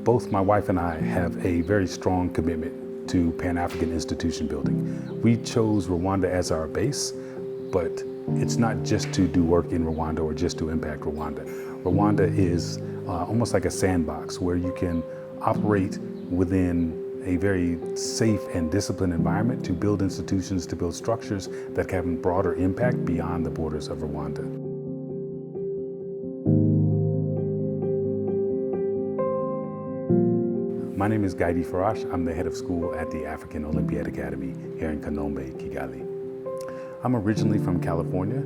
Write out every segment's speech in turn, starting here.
Both my wife and I have a very strong commitment to Pan-African institution building. We chose Rwanda as our base, but it's not just to do work in Rwanda or just to impact Rwanda. Rwanda is almost like a sandbox where you can operate within a very safe and disciplined environment to build institutions, to build structures that can have a broader impact beyond the borders of Rwanda. My name is Gaidi Faraj. I'm the head of school at the African Olympiad Academy here in Kanombe, Kigali. I'm originally from California,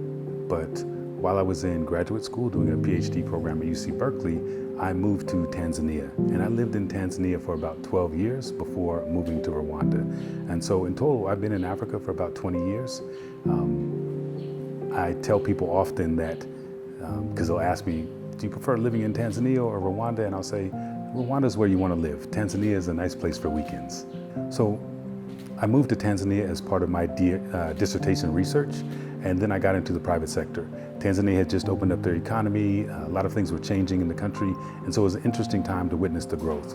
but while I was in graduate school doing a PhD program at UC Berkeley, I moved to Tanzania. And I lived in Tanzania for about 12 years before moving to Rwanda. And so in total, I've been in Africa for about 20 years. I tell people often that, because they'll ask me, do you prefer living in Tanzania or Rwanda? And I'll say, Rwanda is where you want to live. Tanzania is a nice place for weekends. So I moved to Tanzania as part of my dissertation research, and then I got into the private sector. Tanzania had just opened up their economy, a lot of things were changing in the country, and so it was an interesting time to witness the growth.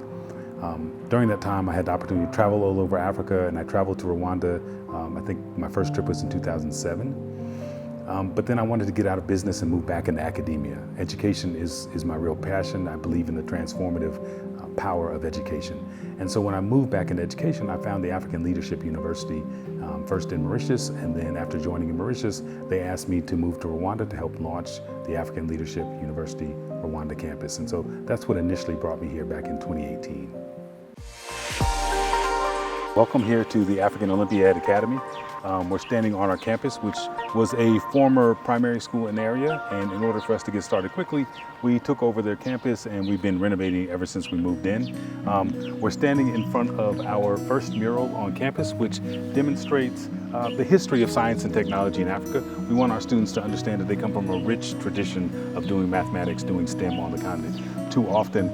During that time, I had the opportunity to travel all over Africa, and I traveled to Rwanda. I think my first trip was in 2007. But then I wanted to get out of business and move back into academia. Education is my real passion. I believe in the transformative power of education. And so when I moved back into education, I found the African Leadership University, first in Mauritius, and then after joining in Mauritius, they asked me to move to Rwanda to help launch the African Leadership University Rwanda campus. And so that's what initially brought me here back in 2018. Welcome here to the African Olympiad Academy. We're standing on our campus, which was a former primary school in the area, and in order for us to get started quickly, we took over their campus and we've been renovating ever since we moved in. We're standing in front of our first mural on campus, which demonstrates the history of science and technology in Africa. We want our students to understand that they come from a rich tradition of doing mathematics, doing STEM on the continent. Too often,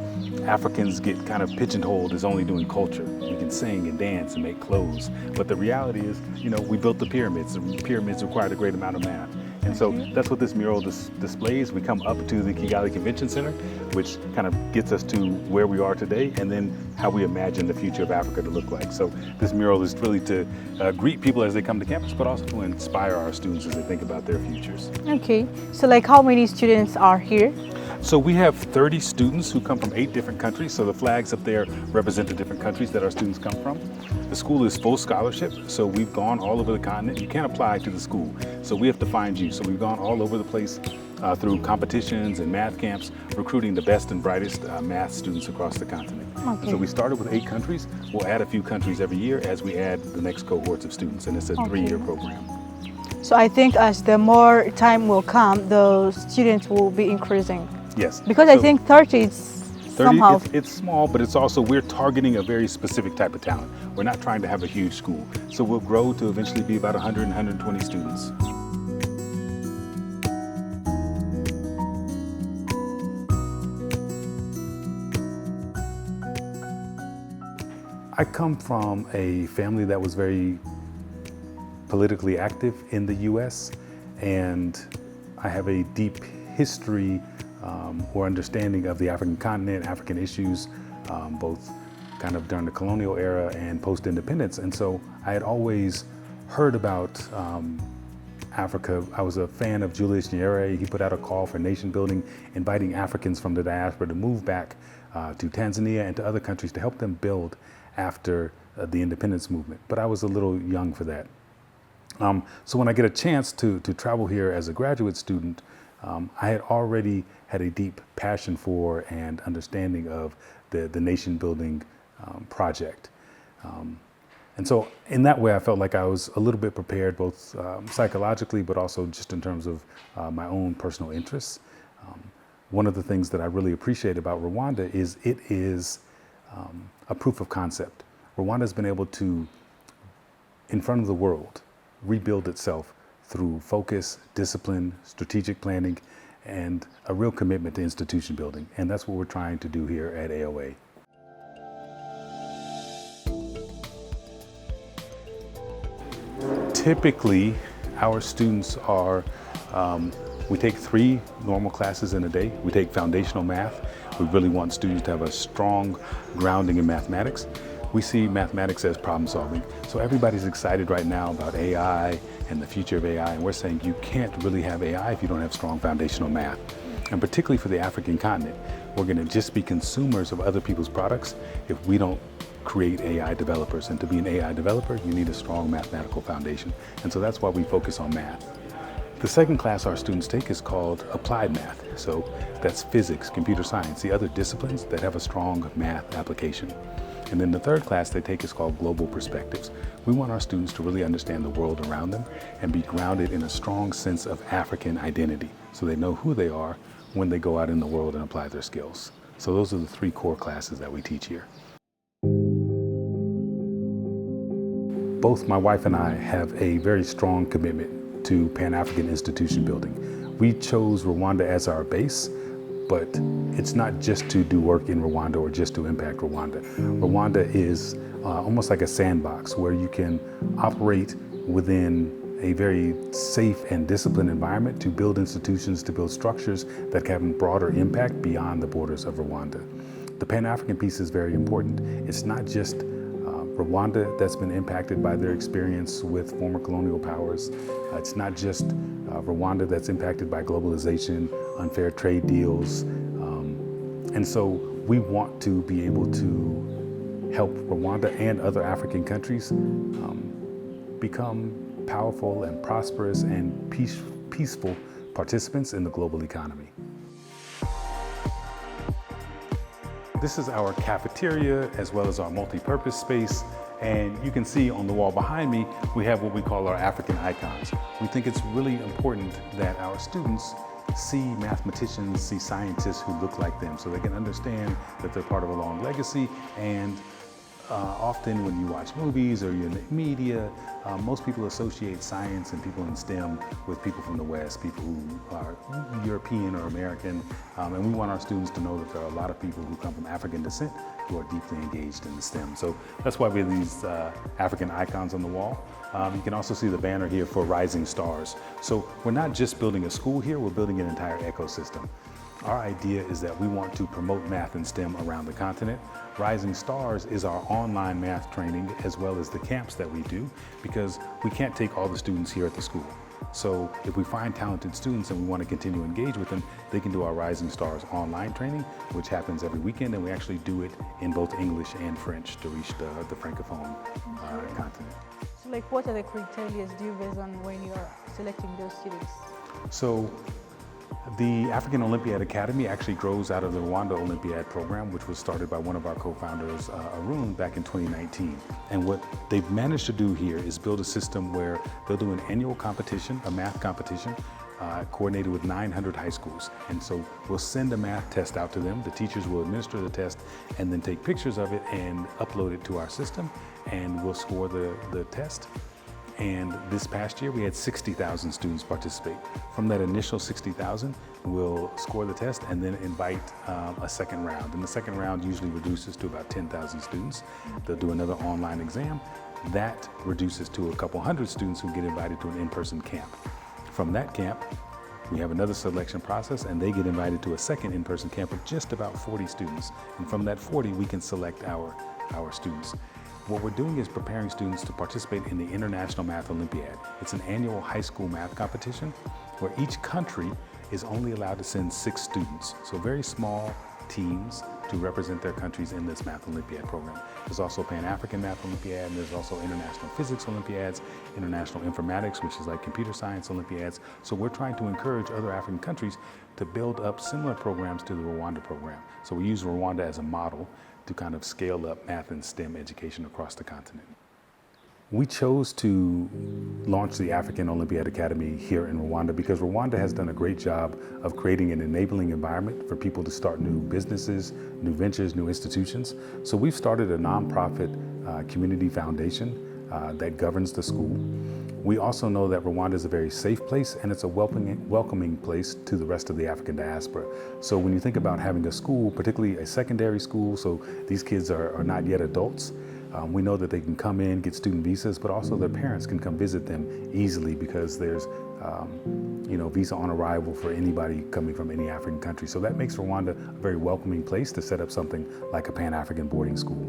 Africans get kind of pigeonholed as only doing culture. We can sing and dance and make clothes, but the reality is, we built the pyramids. The pyramids required a great amount of math. And so that's what this mural displays. We come up to the Kigali Convention Center, which kind of gets us to where we are today, and then how we imagine the future of Africa to look like. So this mural is really to greet people as they come to campus, but also to inspire our students as they think about their futures. Okay, so like how many students are here? So we have 30 students who come from 8 different countries. So the flags up there represent the different countries that our students come from. The school is full scholarship, so we've gone all over the continent. You can't apply to the school, so we have to find you. So we've gone all over the place through competitions and math camps, recruiting the best and brightest math students across the continent. Okay. So we started with 8 countries. We'll add a few countries every year as we add the next cohorts of students, and it's a 3-year program. So I think as the more time will come, the students will be increasing. Yes. Because I think 30 is 30, somehow... it's small, but it's also, we're targeting a very specific type of talent. We're not trying to have a huge school. So we'll grow to eventually be about 100 and 120 students. I come from a family that was very politically active in the US, and I have a deep history or understanding of the African continent, African issues, both kind of during the colonial era and post-independence. And so I had always heard about Africa. I was a fan of Julius Nyerere. He put out a call for nation building, inviting Africans from the diaspora to move back to Tanzania and to other countries to help them build after the independence movement. But I was a little young for that. So when I get a chance to travel here as a graduate student, I had already had a deep passion for and understanding of the nation building project. And so in that way, I felt like I was a little bit prepared, both psychologically, but also just in terms of my own personal interests. One of the things that I really appreciate about Rwanda is it is a proof of concept. Rwanda has been able to, in front of the world, rebuild itself through focus, discipline, strategic planning, and a real commitment to institution building. And that's what we're trying to do here at AOA. Typically, our students are We take 3 normal classes in a day. We take foundational math. We really want students to have a strong grounding in mathematics. We see mathematics as problem solving. So everybody's excited right now about AI and the future of AI. And we're saying you can't really have AI if you don't have strong foundational math. And particularly for the African continent, we're going to just be consumers of other people's products if we don't create AI developers. And to be an AI developer, you need a strong mathematical foundation. And so that's why we focus on math. The second class our students take is called applied math. So that's physics, computer science, the other disciplines that have a strong math application. And then the third class they take is called global perspectives. We want our students to really understand the world around them and be grounded in a strong sense of African identity, so they know who they are when they go out in the world and apply their skills. So those are the 3 core classes that we teach here. Both my wife and I have a very strong commitment to Pan-African institution building. We chose Rwanda as our base, but it's not just to do work in Rwanda or just to impact Rwanda. Rwanda is almost like a sandbox where you can operate within a very safe and disciplined environment to build institutions, to build structures that can have a broader impact beyond the borders of Rwanda. The Pan-African piece is very important. It's not just Rwanda that's been impacted by their experience with former colonial powers. It's not just Rwanda that's impacted by globalization, unfair trade deals. And so we want to be able to help Rwanda and other African countries become powerful and prosperous and peaceful participants in the global economy. This is our cafeteria as well as our multi-purpose space. And you can see on the wall behind me, we have what we call our African icons. We think it's really important that our students see mathematicians, see scientists who look like them so they can understand that they're part of a long legacy. And often when you watch movies or you're in the media, most people associate science and people in STEM with people from the West, people who are European or American. And we want our students to know that there are a lot of people who come from African descent who are deeply engaged in the STEM. So that's why we have these African icons on the wall. You can also see the banner here for Rising Stars. So we're not just building a school here, we're building an entire ecosystem. Our idea is that we want to promote math and STEM around the continent. Rising Stars is our online math training as well as the camps that we do, because we can't take all the students here at the school. So if we find talented students and we want to continue to engage with them, they can do our Rising Stars online training, which happens every weekend, and we actually do it in both English and French to reach the Francophone continent. So like what are the criteria do you base on when you're selecting those students? So the African Olympiad Academy actually grows out of the Rwanda Olympiad program, which was started by one of our co-founders, Arun, back in 2019. And what they've managed to do here is build a system where they'll do an annual competition, a math competition, coordinated with 900 high schools. And so we'll send a math test out to them. The teachers will administer the test and then take pictures of it and upload it to our system, and we'll score the test. And this past year, we had 60,000 students participate. From that initial 60,000, we'll score the test and then invite a second round. And the second round usually reduces to about 10,000 students. They'll do another online exam. That reduces to a couple hundred students who get invited to an in-person camp. From that camp, we have another selection process, and they get invited to a second in-person camp of just about 40 students. And from that 40, we can select our students. What we're doing is preparing students to participate in the International Math Olympiad. It's an annual high school math competition where each country is only allowed to send 6 students. So very small teams to represent their countries in this Math Olympiad program. There's also Pan-African Math Olympiad, and there's also International Physics Olympiads, International Informatics, which is like Computer Science Olympiads. So we're trying to encourage other African countries to build up similar programs to the Rwanda program. So we use Rwanda as a model to kind of scale up math and STEM education across the continent. We chose to launch the African Olympiad Academy here in Rwanda because Rwanda has done a great job of creating an enabling environment for people to start new businesses, new ventures, new institutions. So we've started a nonprofit community foundation that governs the school. We also know that Rwanda is a very safe place, and it's a welcoming place to the rest of the African diaspora. So when you think about having a school, particularly a secondary school, so these kids are not yet adults, we know that they can come in, get student visas, but also their parents can come visit them easily because there's visa on arrival for anybody coming from any African country. So that makes Rwanda a very welcoming place to set up something like a Pan-African boarding school.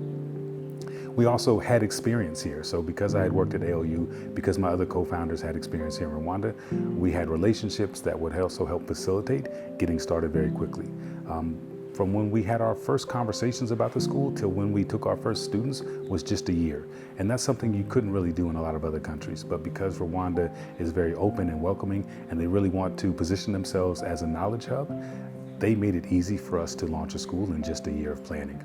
We also had experience here. So because I had worked at AOU, because my other co-founders had experience here in Rwanda, we had relationships that would also help facilitate getting started very quickly. From when we had our first conversations about the school till when we took our first students was just a year. And that's something you couldn't really do in a lot of other countries. But because Rwanda is very open and welcoming, and they really want to position themselves as a knowledge hub, they made it easy for us to launch a school in just a year of planning.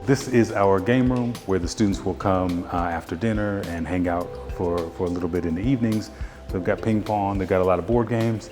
This is our game room where the students will come after dinner and hang out for a little bit in the evenings. They've got ping pong, they've got a lot of board games.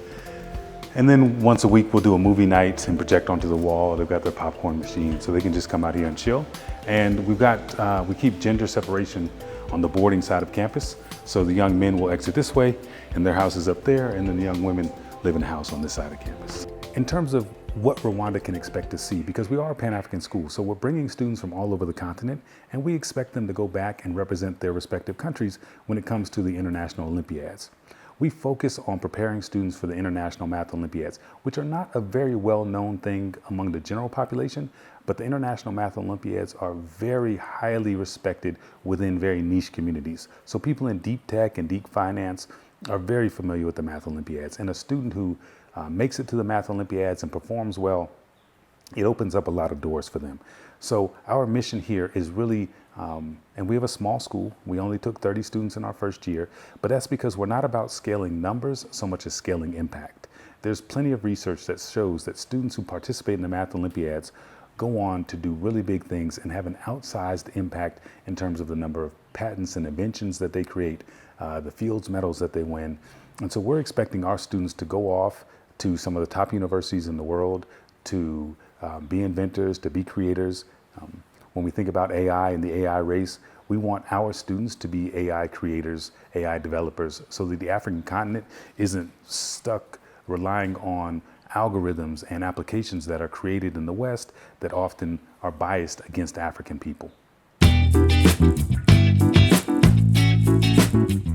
And then once a week we'll do a movie night and project onto the wall. They've got their popcorn machine so they can just come out here and chill. And we keep gender separation on the boarding side of campus. So the young men will exit this way and their house is up there, and then the young women live in a house on this side of campus. In terms of what Rwanda can expect to see, because we are a Pan-African school, so we're bringing students from all over the continent, and we expect them to go back and represent their respective countries when it comes to the International Olympiads. We focus on preparing students for the International Math Olympiads, which are not a very well-known thing among the general population, but the International Math Olympiads are very highly respected within very niche communities. So people in deep tech and deep finance are very familiar with the Math Olympiads, and a student who makes it to the Math Olympiads and performs well, it opens up a lot of doors for them. So our mission here is really, and we have a small school. We only took 30 students in our first year, but that's because we're not about scaling numbers so much as scaling impact. There's plenty of research that shows that students who participate in the Math Olympiads go on to do really big things and have an outsized impact in terms of the number of patents and inventions that they create, the Fields medals that they win. And so we're expecting our students to go off to some of the top universities in the world to be inventors, to be creators. When we think about AI and the AI race, we want our students to be AI creators, AI developers, so that the African continent isn't stuck relying on algorithms and applications that are created in the West that often are biased against African people.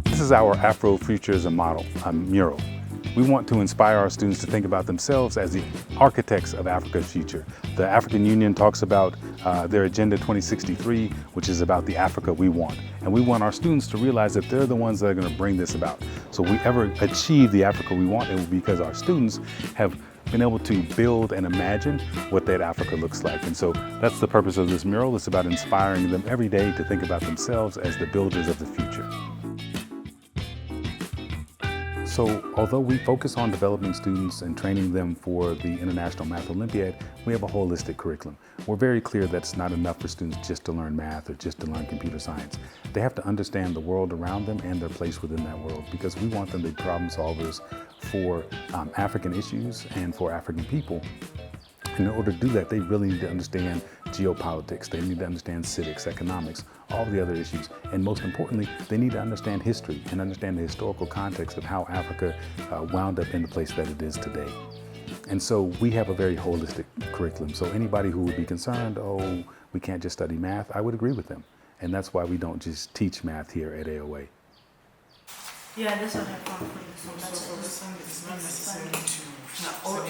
This is our Afrofuturism model, a mural. We want to inspire our students to think about themselves as the architects of Africa's future. The African Union talks about their Agenda 2063, which is about the Africa we want. And we want our students to realize that they're the ones that are going to bring this about. So if we ever achieve the Africa we want, it will be because our students have been able to build and imagine what that Africa looks like. And so that's the purpose of this mural. It's about inspiring them every day to think about themselves as the builders of the future. So although we focus on developing students and training them for the International Math Olympiad, we have a holistic curriculum. We're very clear that it's not enough for students just to learn math or just to learn computer science. They have to understand the world around them and their place within that world, because we want them to be problem solvers for African issues and for African people. And in order to do that, they really need to understand geopolitics. They need to understand civics, economics, all the other issues. And most importantly, they need to understand history and understand the historical context of how Africa wound up in the place that it is today. And so we have a very holistic curriculum. So anybody who would be concerned, oh, we can't just study math, I would agree with them. And that's why we don't just teach math here at AOA. Yeah, that's what I found for you. So for the Sunday, it's not necessary to... No, or